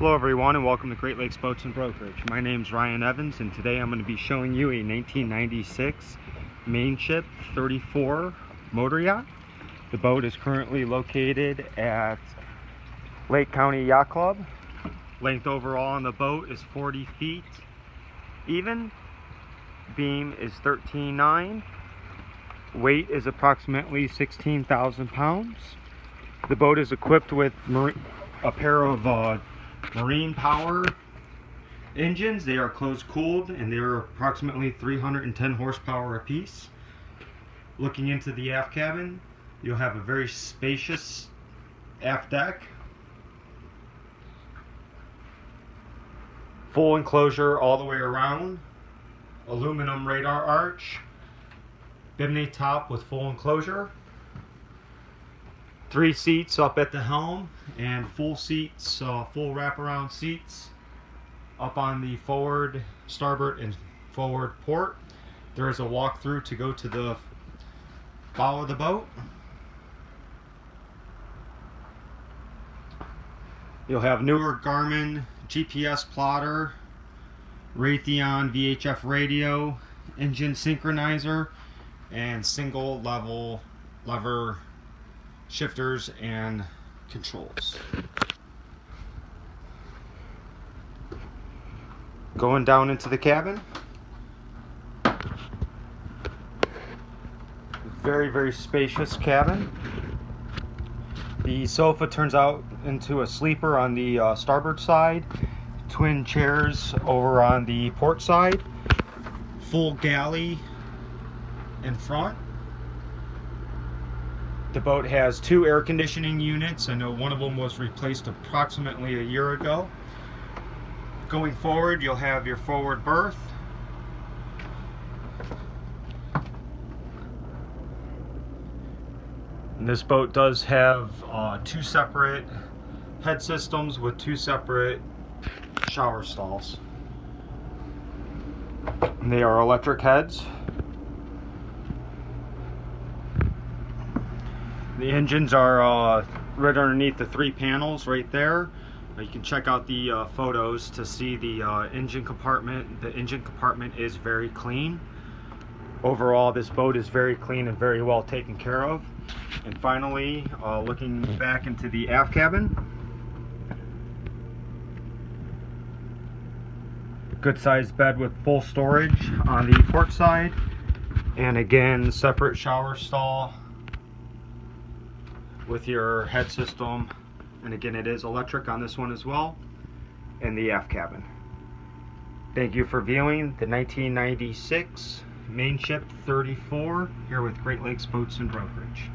Hello everyone and welcome to Great Lakes Boats and Brokerage. My name is Ryan Evans and today I'm going to be showing you a 1996 Mainship 34 motor yacht. The boat is currently located at Lake County Yacht Club. Length overall on the boat is 40 feet even. Beam is 13.9. Weight is approximately 16,000 pounds. The boat is equipped with a pair of marine power engines. They are closed cooled and they are approximately 310 horsepower apiece. Looking into the aft cabin, you'll have a very spacious aft deck, full enclosure all the way around, aluminum radar arch, bimini top with full enclosure, 3 seats up at the helm, and full seats, full wraparound seats up on the forward, starboard, and forward port. There is a walk-through to go to the bow of the boat. You'll have newer Garmin GPS plotter, Raytheon VHF radio, engine synchronizer, and single lever shifters and controls. Going down into the cabin, very spacious cabin. The sofa turns out into a sleeper on the starboard side, twin chairs over on the port side, full galley in front. The boat has 2 air conditioning units. I know one of them was replaced approximately a year ago. Going forward, you'll have your forward berth. And this boat does have 2 separate head systems with 2 separate shower stalls. And they are electric heads. The engines are right underneath the 3 panels right there. You can check out the photos to see the engine compartment. The engine compartment is very clean. Overall, this boat is very clean and very well taken care of. And finally, looking back into the aft cabin, good sized bed with full storage on the port side, and again separate shower stall with your head system, and again it is electric on this one as well, in the aft cabin. Thank you for viewing the 1996 Mainship 34 here with Great Lakes Boats and Brokerage.